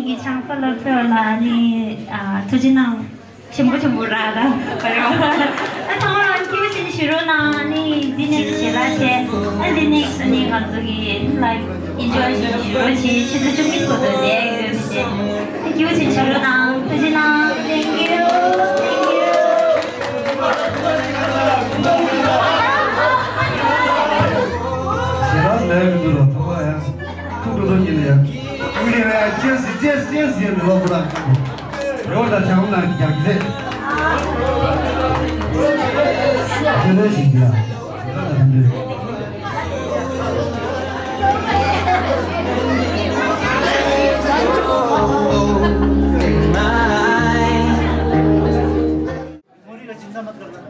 이 장팔로 표현하니 두진랑 전부라다 그리고 상황 기분이 싫어나니 니네 제라체 니네 아니 가족이 라이브 인조하시 이러시 진짜 좀 있거든요 이제 기분이 싫어나 두진랑 땡큐 지난 내일도 통화야 통도던 일이야 우리 왜 제스 넣어보라 여기다 장난 그냥 이제 저런 식이야 머리가 진짜 맞더라.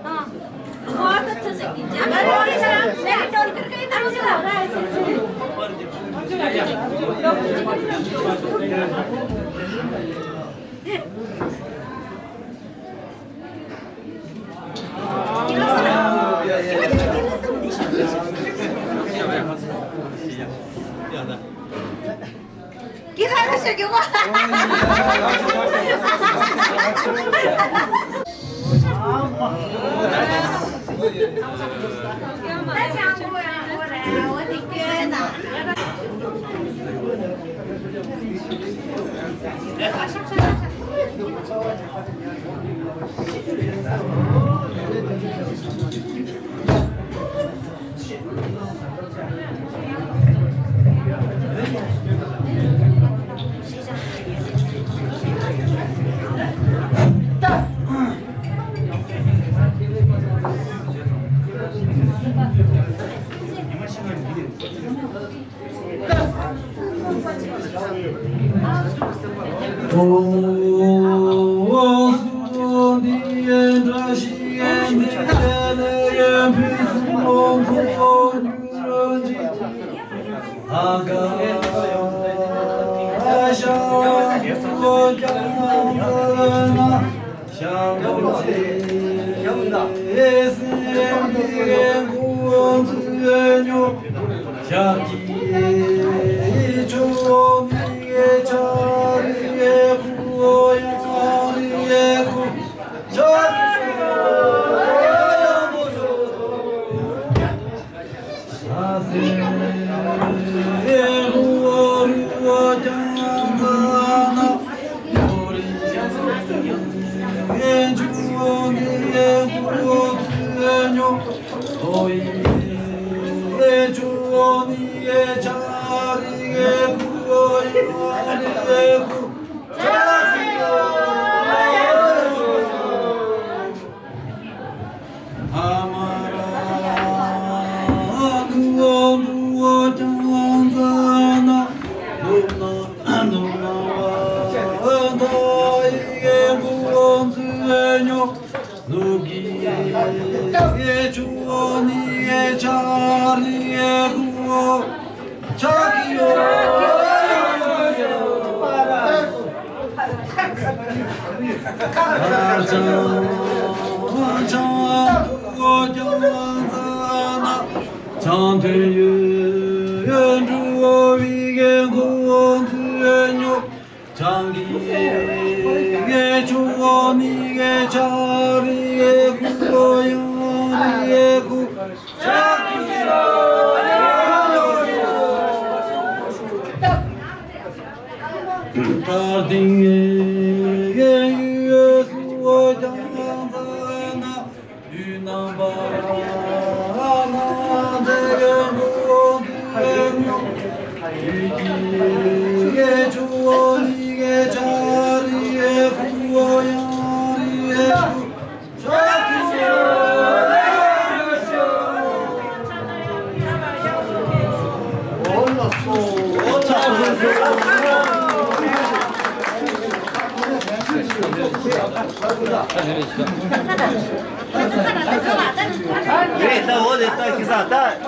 그래, 나 어디 딱 기사 딱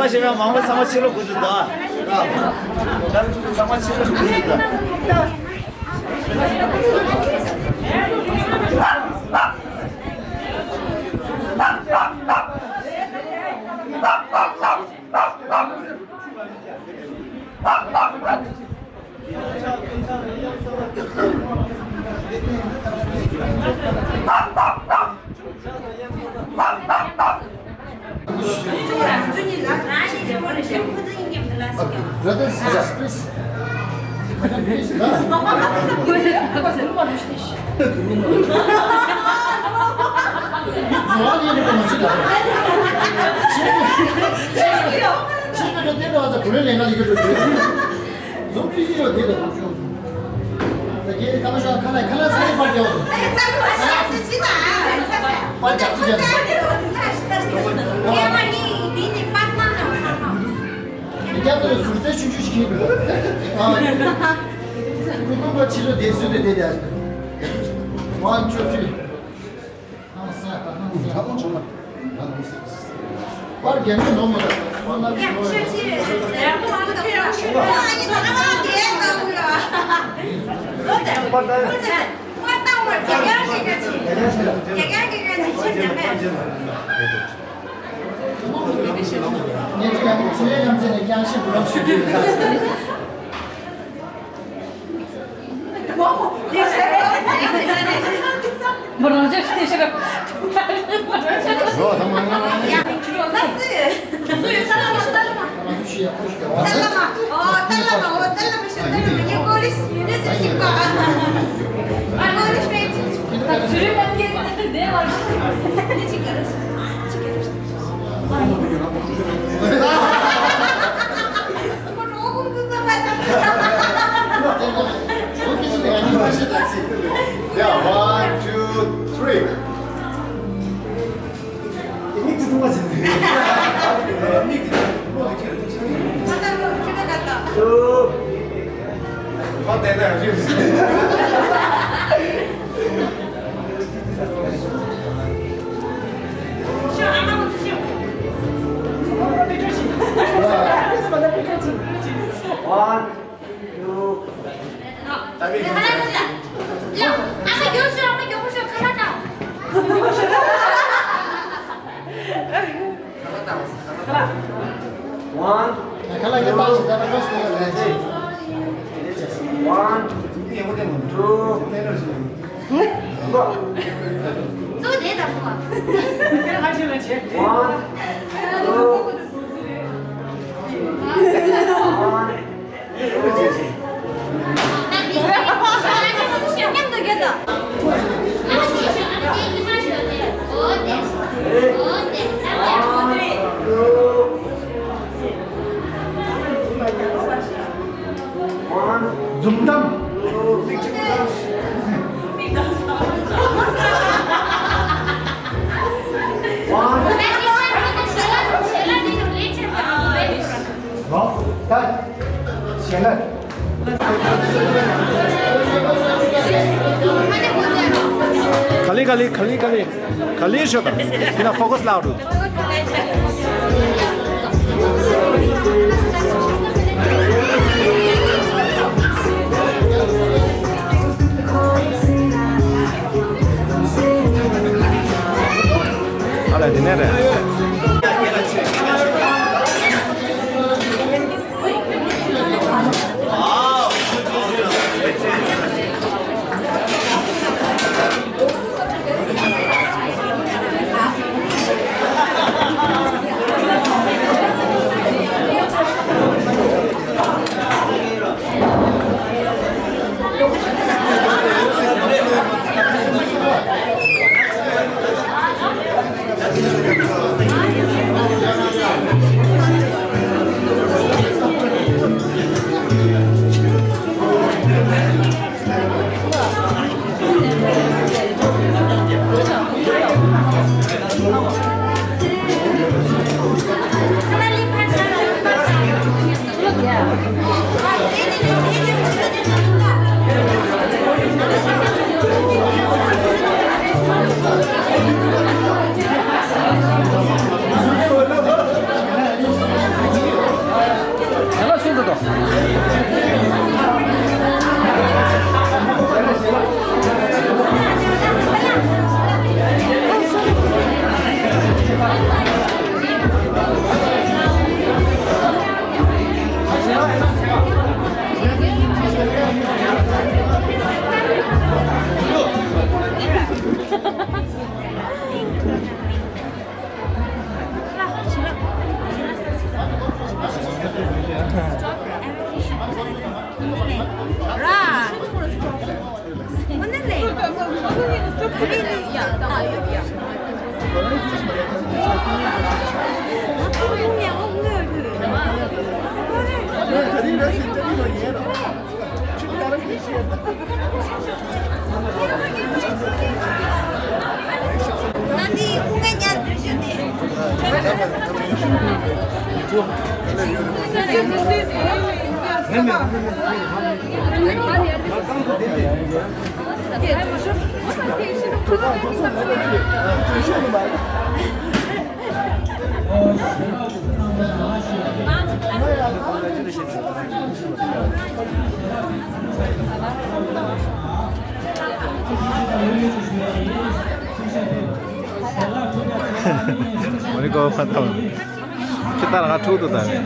시간 마음을 상마치로 꾸준다. 난 상마치로 꾸준다. Brother, scissors, please. Please, no. 뭐하니 이렇게 멋지다. 집에도 데려와서 보내려나 이거를 좀 피지로 데려다. 이게 가만히 칼라 사이 빨리 오고. 빨리 잡수자. 이게 술세 춤추시키는 거. 그거 뭐 치료 대수도 돼야 돼. 1, 2, 3. 한번 정말 난 있어. 빨리 개면 너무 야, 1, 2, 3. Kali şurada. Yine fokus loudu. Hala dinle. Nanti bunganya terjadi. 모니까 판타면 kita tuh tadi.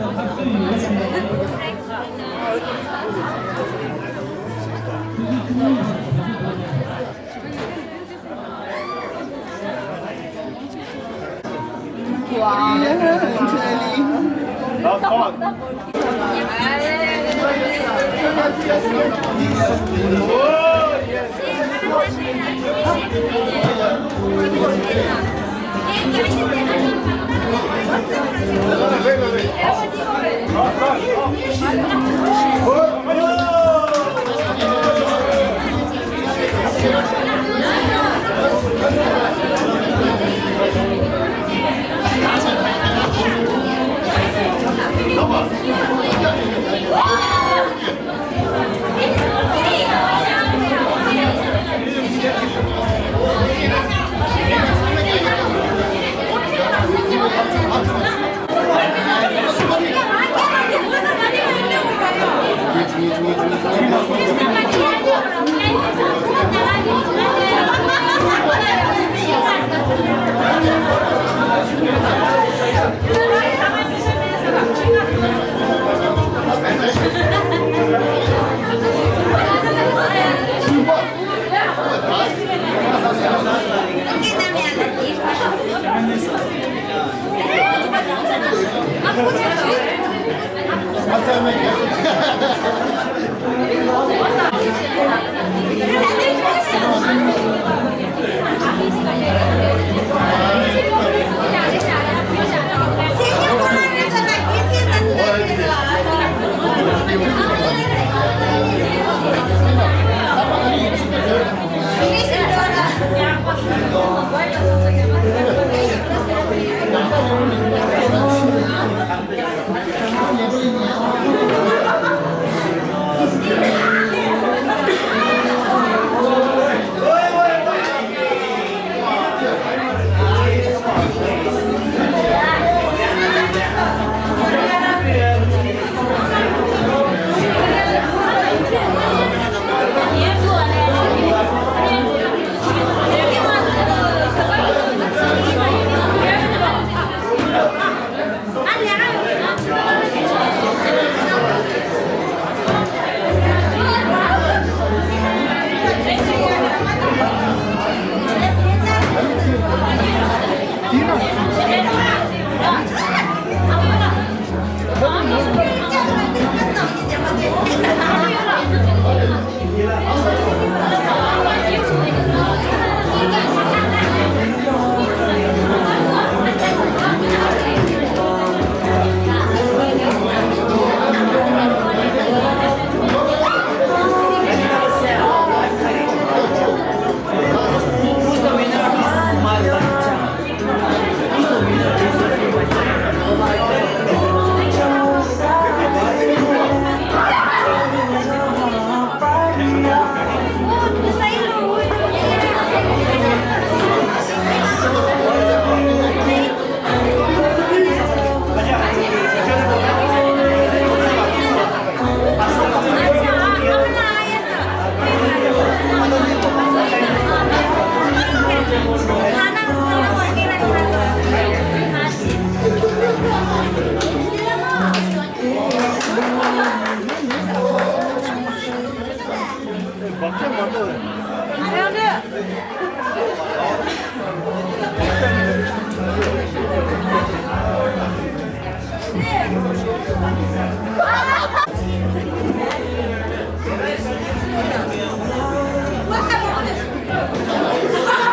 What?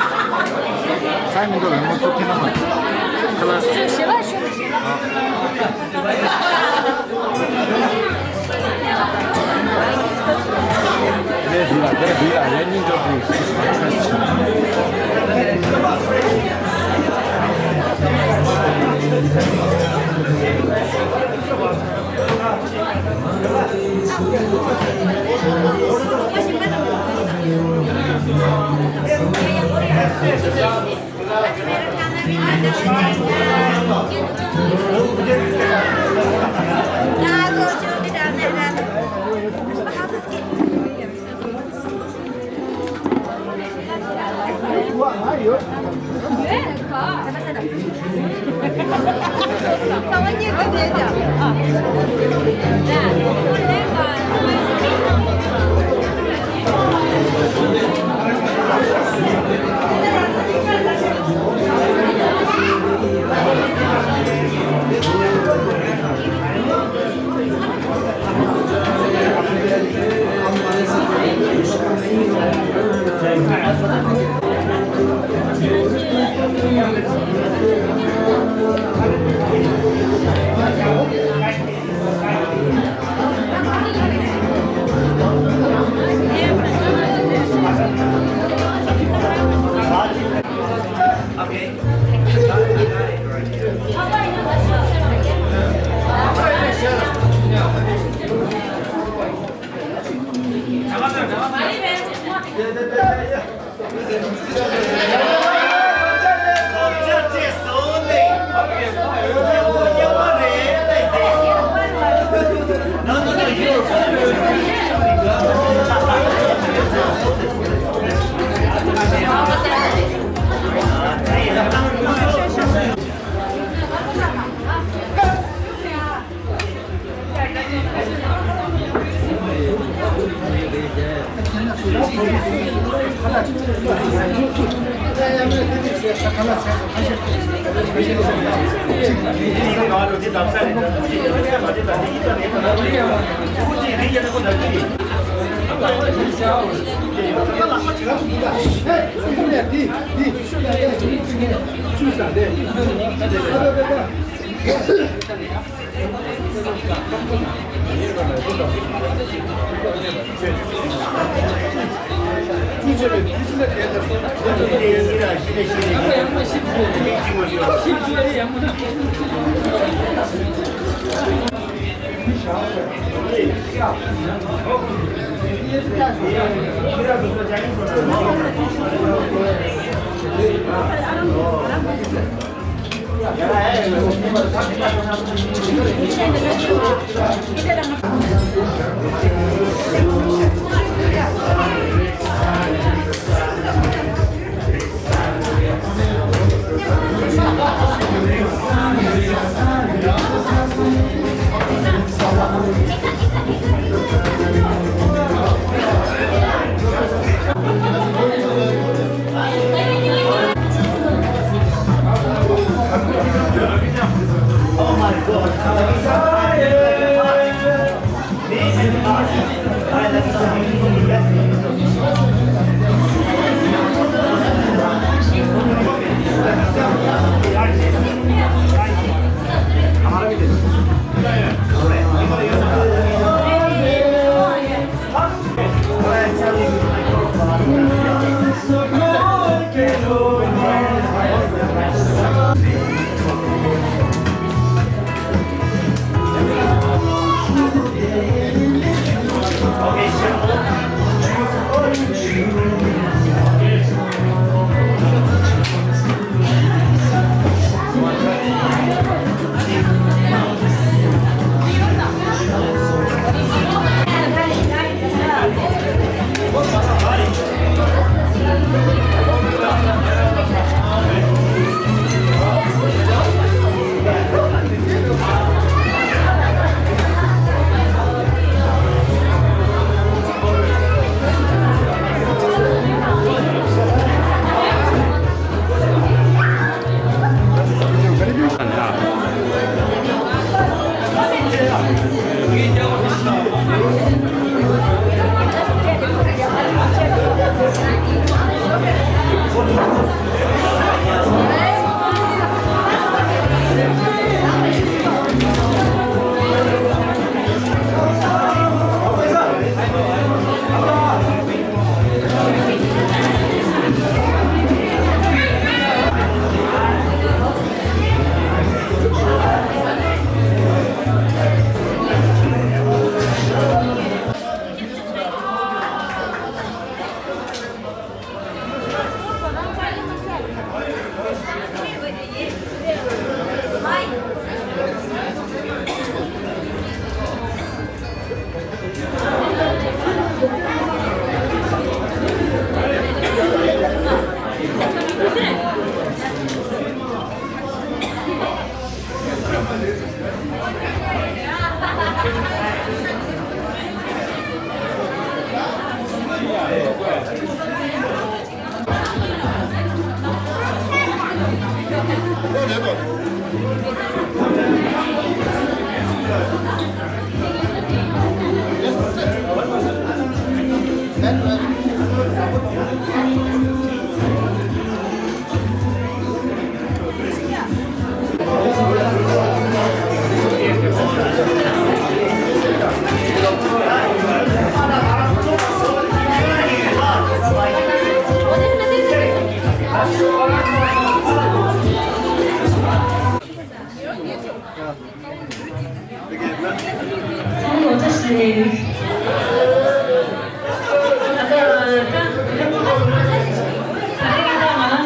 타이밍도 너무 좋긴 하네. 클래스. 学吧学。 내가 랜딩적으로 我这是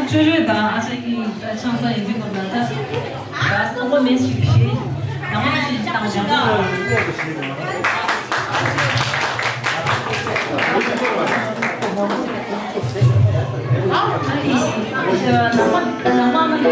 就是的，而且你的上色已经够了的，我没学习，然后是当讲好，可以，是能慢慢有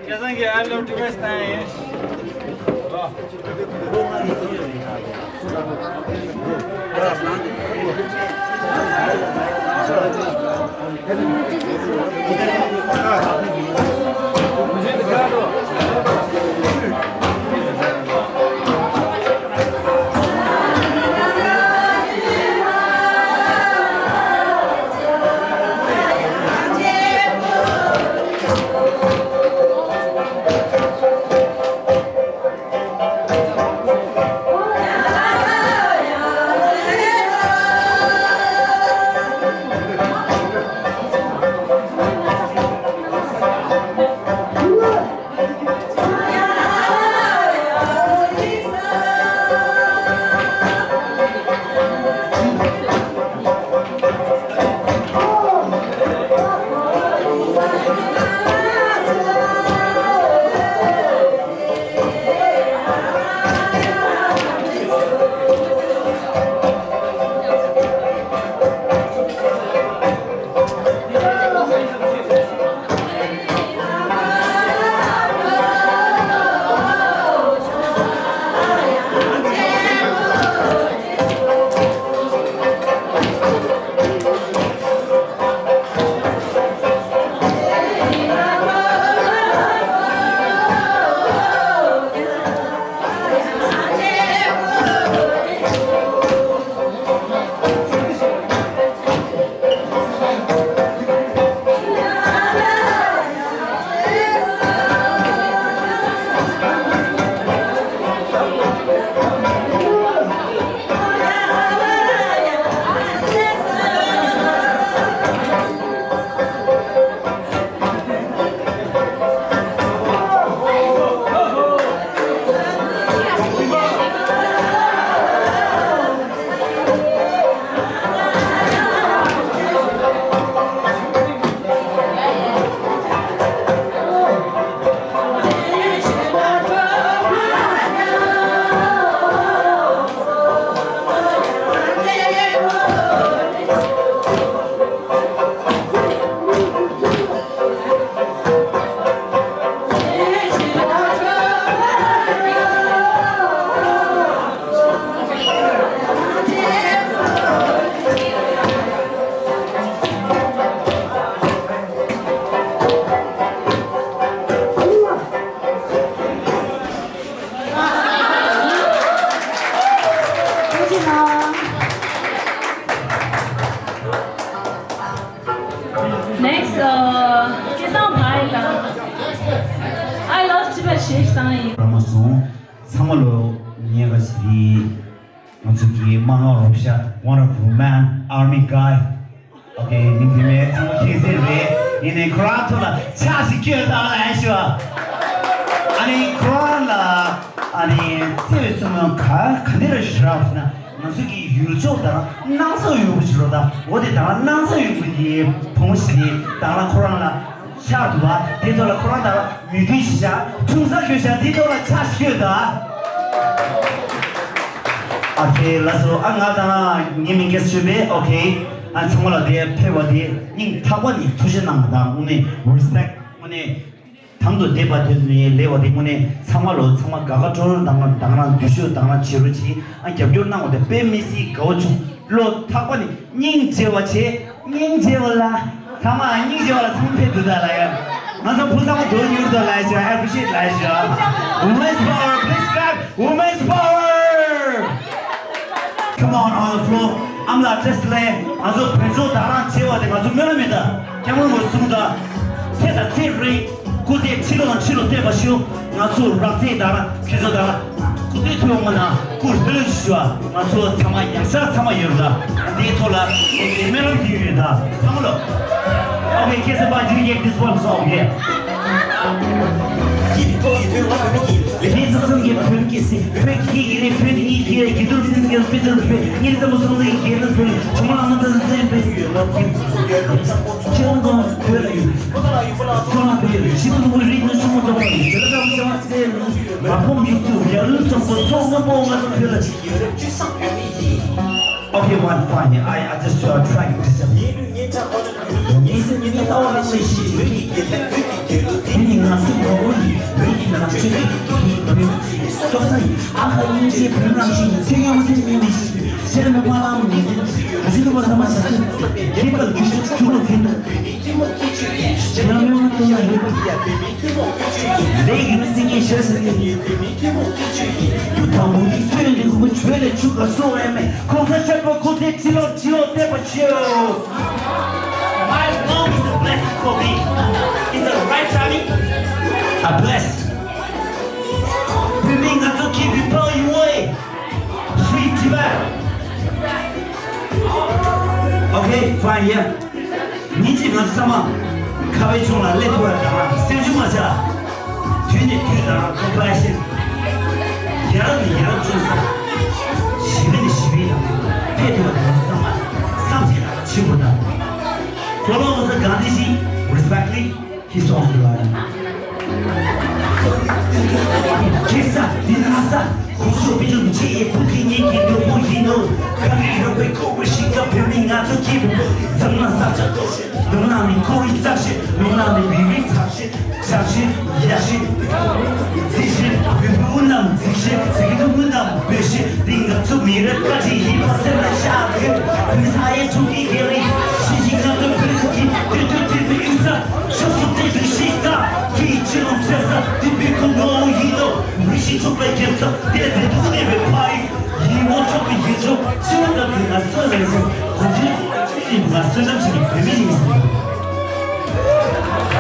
Yazangi, I love to first time. Next, cái sao bài là I lost 집에 식당이 아무튼 3월로 이해가시 어떻게 망할 없이 wonderful man army guy 오케이 님들의 정말 기세를 이내 크라토라 차시 끼어다 하시와 아니 크라라 아니 세우면 가대를 싫어하구나 너스기 유조다 나서 유부지로다 어디다 나서 유부지 동시에 다른 코로나 샤도와 디돌라 코로나 미기시자 중사교사 디돌라 차시다 오케이 라서 안가다 님께 수비 오케이 안 정말 내 패워디 님 타원이 투신나다 오늘 respect 오늘 당도 대바되니 레워디 오늘 상말로 상말 가가 저는 당랑 두쇼 당랑 지르지 안 겹겨나 오데 빼미시 거주 로 타원이 닝제와체 닝제월라 상마 닝제월라 상패드다라야 맞아 부상은 돈 유도 라이죠 appreciate 라이죠 women's power please clap women's power come on the floor I'm not just lay 아주 배조 다랑 제와 돼 가지고 면합니다 개물 못 쓰다 세다 세리 고대 치료는 치료 때 봐시오 나주 라테 다랑 계속 다랑 고대 도용하나 꿀 흘려주시와 나주 참아 양사 참아 열다 네 돌아 면을 비우다 참으로 오케이 계속 봐주기 this one song yeah Realização que foi que se foi que ele fez e que tudo isso que ele fez e ele estamos falando que ele fez como não está sempre que não foi só na pele se não foi ritmo só muito bem ele estava chamando ser mas como isso já não só só bom mas pela Okay, one fine. I just try to listen. 예수님이 떠오르시지 괜히 나스모리 괜히 나스모리 속상이 아하인지 불량시 생명생명이시 세련의 바람이 아직도 마사마사 개발 규칙 주로 된다 지나면 또 내 인생의 실수니 유타우리 수연이 그분 죄를 주가 소에매 공사철과 고대 지로 대버치오 My mom is a blessing for me. Is the right timing? A blessing. Living to keep you blowing away. Sweet divine. Okay, fine, yeah. 니지 맞사마 가베종라 레토라다 세주마자 뒤에 뒤다 컴플레이션 야르니 야르준사 시간이 시비다 페도가 맞사마 삼시라 치고다 Follow the Gandhiji, respectfully, he saw the line. Kesa, dinasa, kuso bijum ji, puki ni ki do mojino, kami ro be ko shika pemi nga to keep. Zamna sacha doshi, dona mi koi tashi, dona mi bibi tashi, tashi, yashi. Zishi, bibunam zishi, zigidunam bishi, dinga to mirakaji, he was in a shop. Misaye to be giri, shijiga to 기치는 세상 디비코 노이도 우리시 좁아겠어 대대 눈에 왜 파이 이모적인 기적 지원가 그가 써내서 굳이 이가 쓰장식이 배민이 있습니다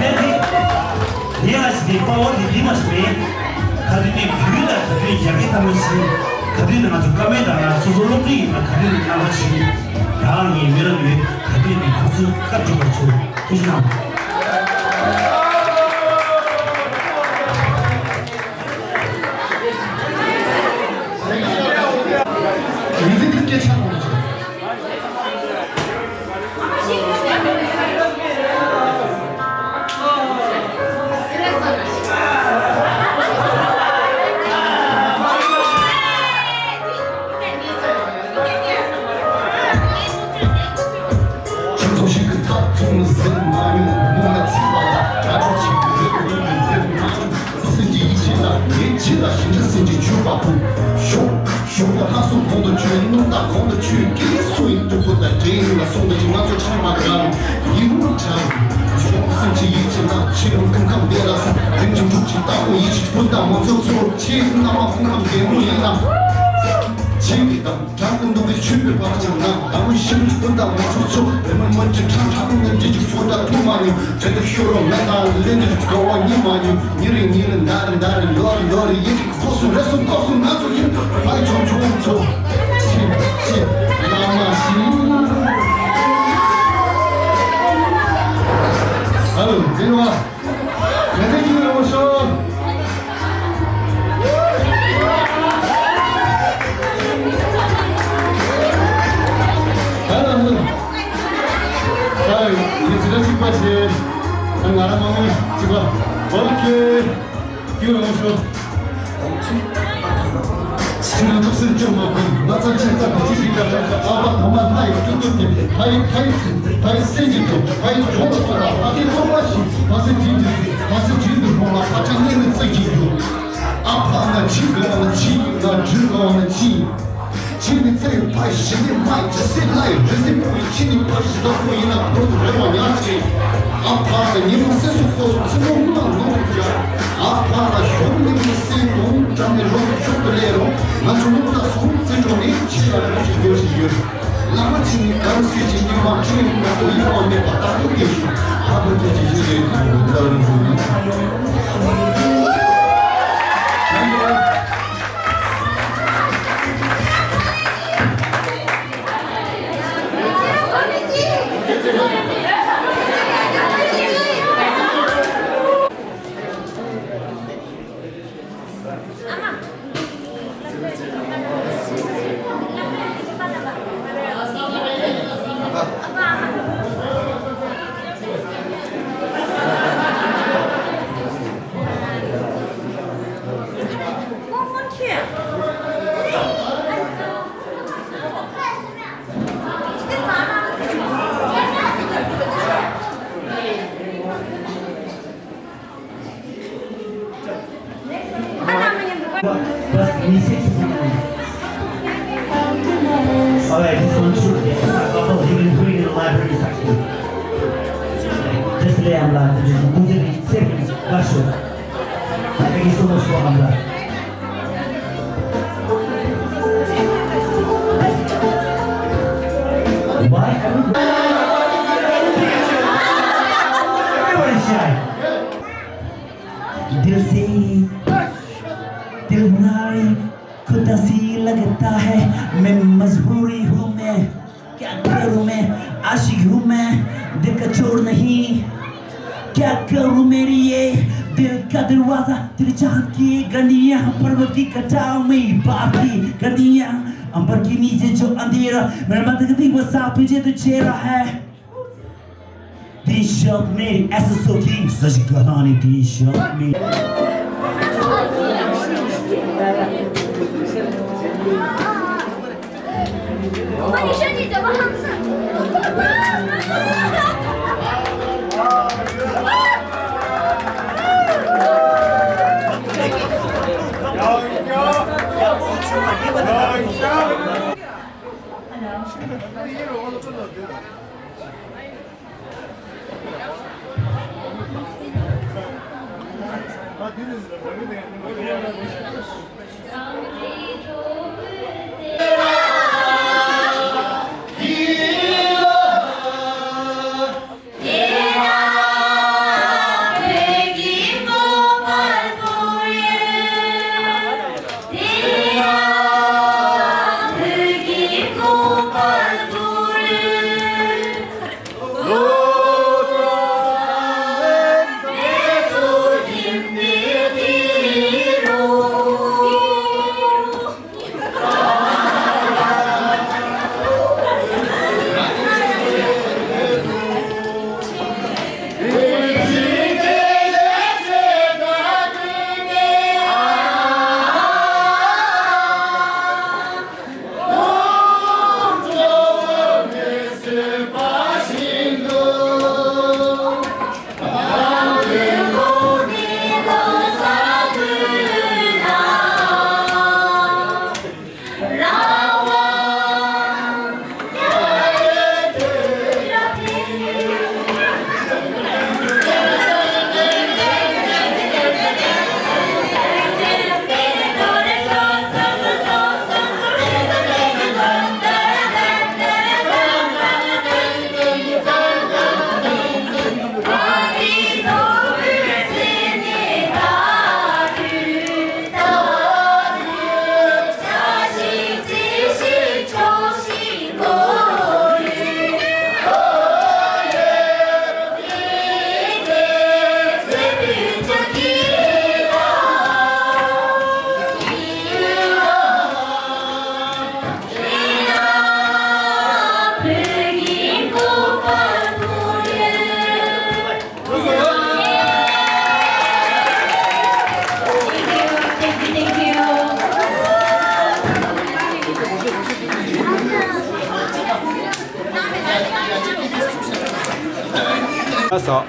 대대 니아시디 파워디 디마시메 가든이 뷰다 가든이 야기타무시 가든이 아주 까매다나 소소로리 가든이 나머지 다음이 메런이 가든이 가수 깜짝같이 조심합니다 이제 그렇게 찾고 있죠. 소식 그 다툼은 생마이 뭔가 티바다 다른 친구들 쓰지 이치다 예치다 신경 쓰지 주바부 쇼 쇼가 하수 통도 주는 다 공도 주기 소인도보다 제일가 손도지 맞춰 참아가 이유는 참 쓰지 이치다 지금 금강 내라서 등좀 죽지 따고 20분 다 먼저 소로 치는 나만 공감 때문이다 지금 작은 놈의 취를 받잖아 남은 힘을 본다 멈춰서 내말 먼저 참 작은 지지 쏟아 두마니 제가 휴로 매달리는 거원이마니 니는 나를 너리 얘기 고수레서 고수 나도 힘 아이 좀 좋은 아유, 내려와. 내 새끼들 오셔. 자, 이게 지라식 맛이. 난 알아먹는 지가 어렵게 기울여 오셔. 지금 무슨 좀 먹고 나선 진짜 비지니까 아마 더만 하이 뚜뚜띠 하이 세지도 하이 좋았다 하이 좋았지 다시 진도 보마 파장내는 쓰기도 아파나 즐거워는 지나 즐거워는 지 지는 세일 파이신이 마이 자신라이 레시 보이치니 파이시도 보이나 너도 레원야지 아파나 님은 세수고 스모만 놓자 아파나 쇼님이 세고 잠에 로드 쇼플레로 나중보다 손세종이 치아를 지도시여 나머지니 가르치지 니만치니 나도 이번에 바닥도 계셔 아버지 지지에 나는 분이 Alright, this one should be a couple of even doing in the library section. Just lay on that, just moving in seconds, gosh. Thank you so much for that. Why? Everybody shy. दिल से दिल बनाए खुदा सी लगता है मैं मजबूरी हूँ मैं क्या करूँ मैं आशिक हूँ मैं दिल का चोर नहीं क्या करूँ मेरी ये दिल का दरवाजा दिल चाहत की गलियाँ पर्वत की कटाव में बाप की गलियाँ अंबर के नीचे जो अंधेरा मेरा मतगती वो साफ तुझे तो चेहरा है टी शर्ट मेरी ऐसा सोखी सच कहानी टी शर्ट मेरी 왔어.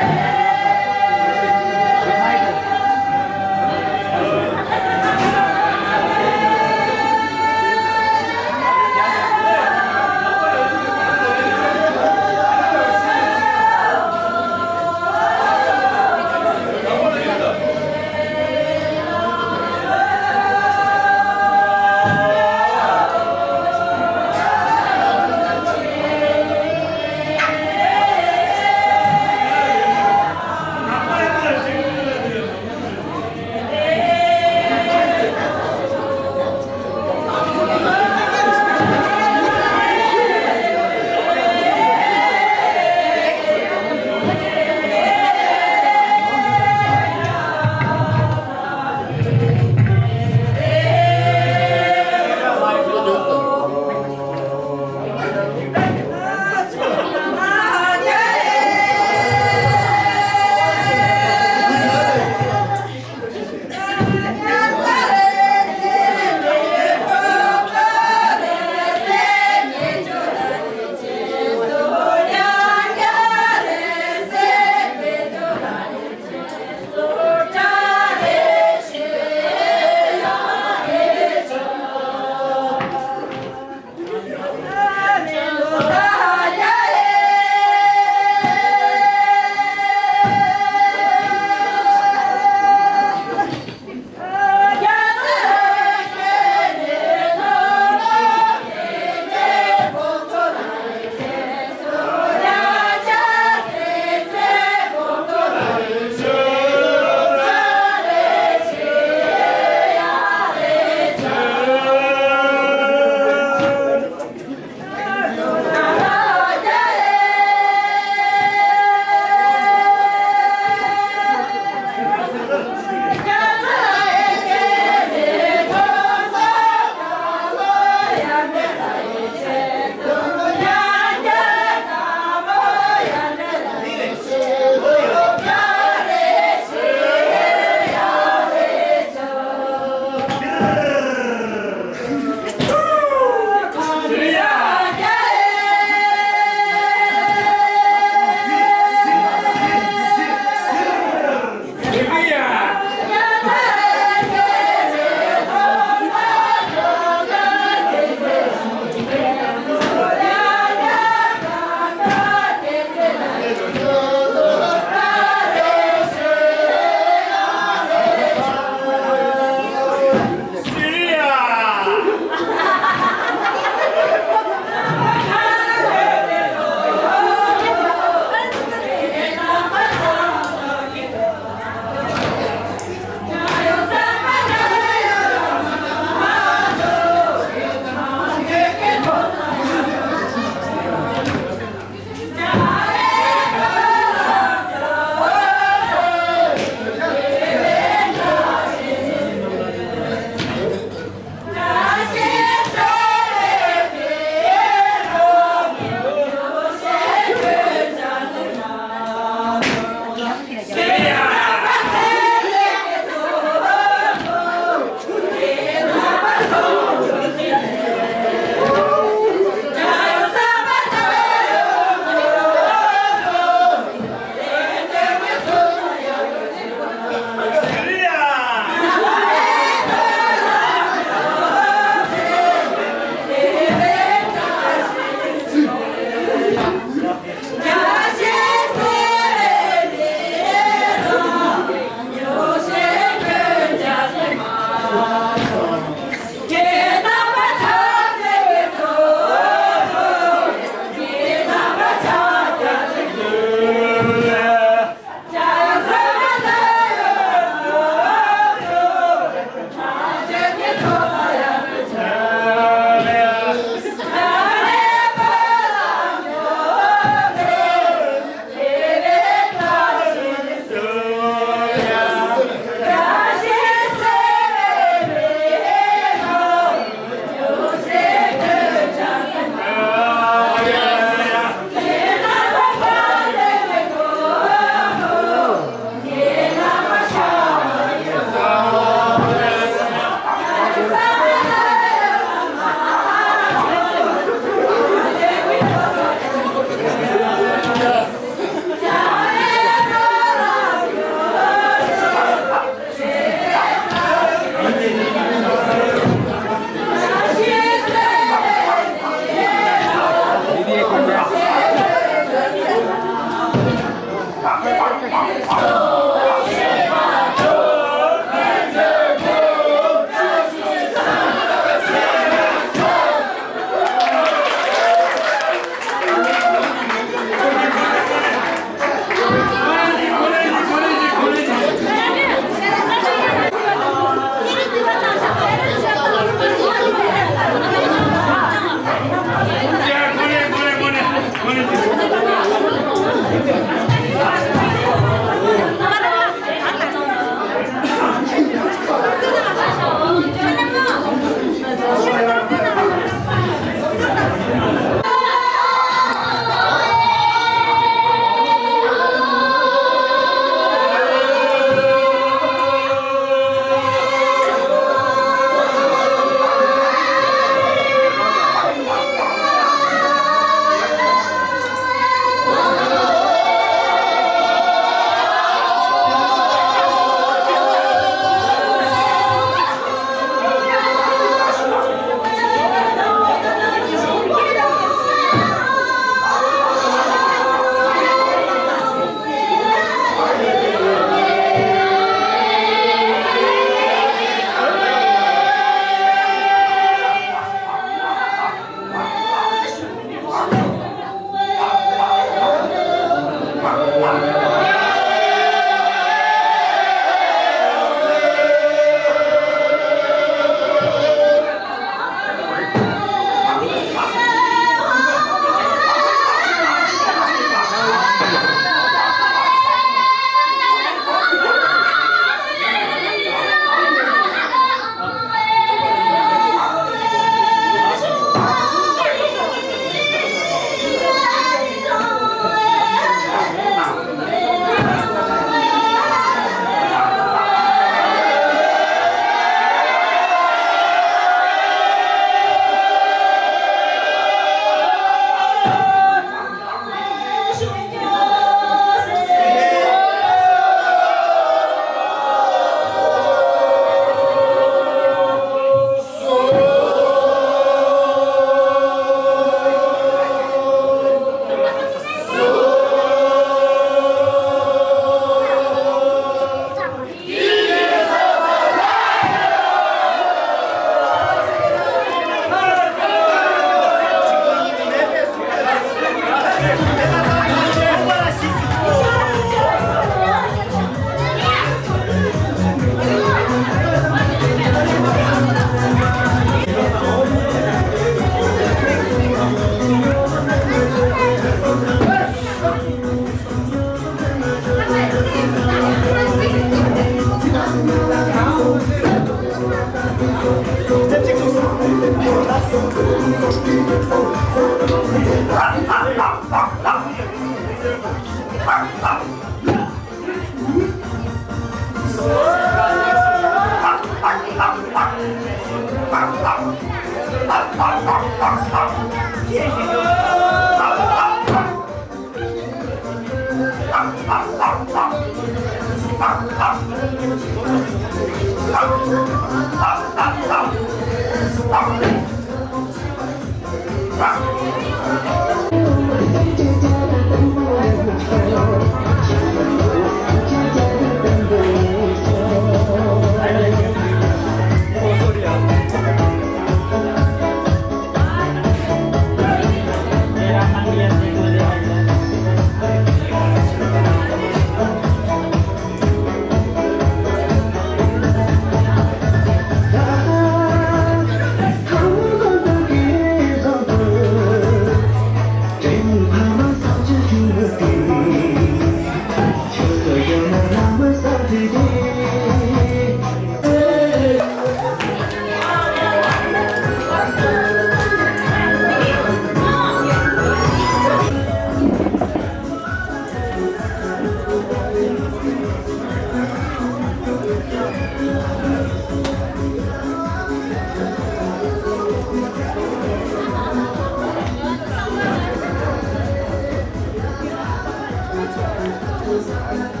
Thank you.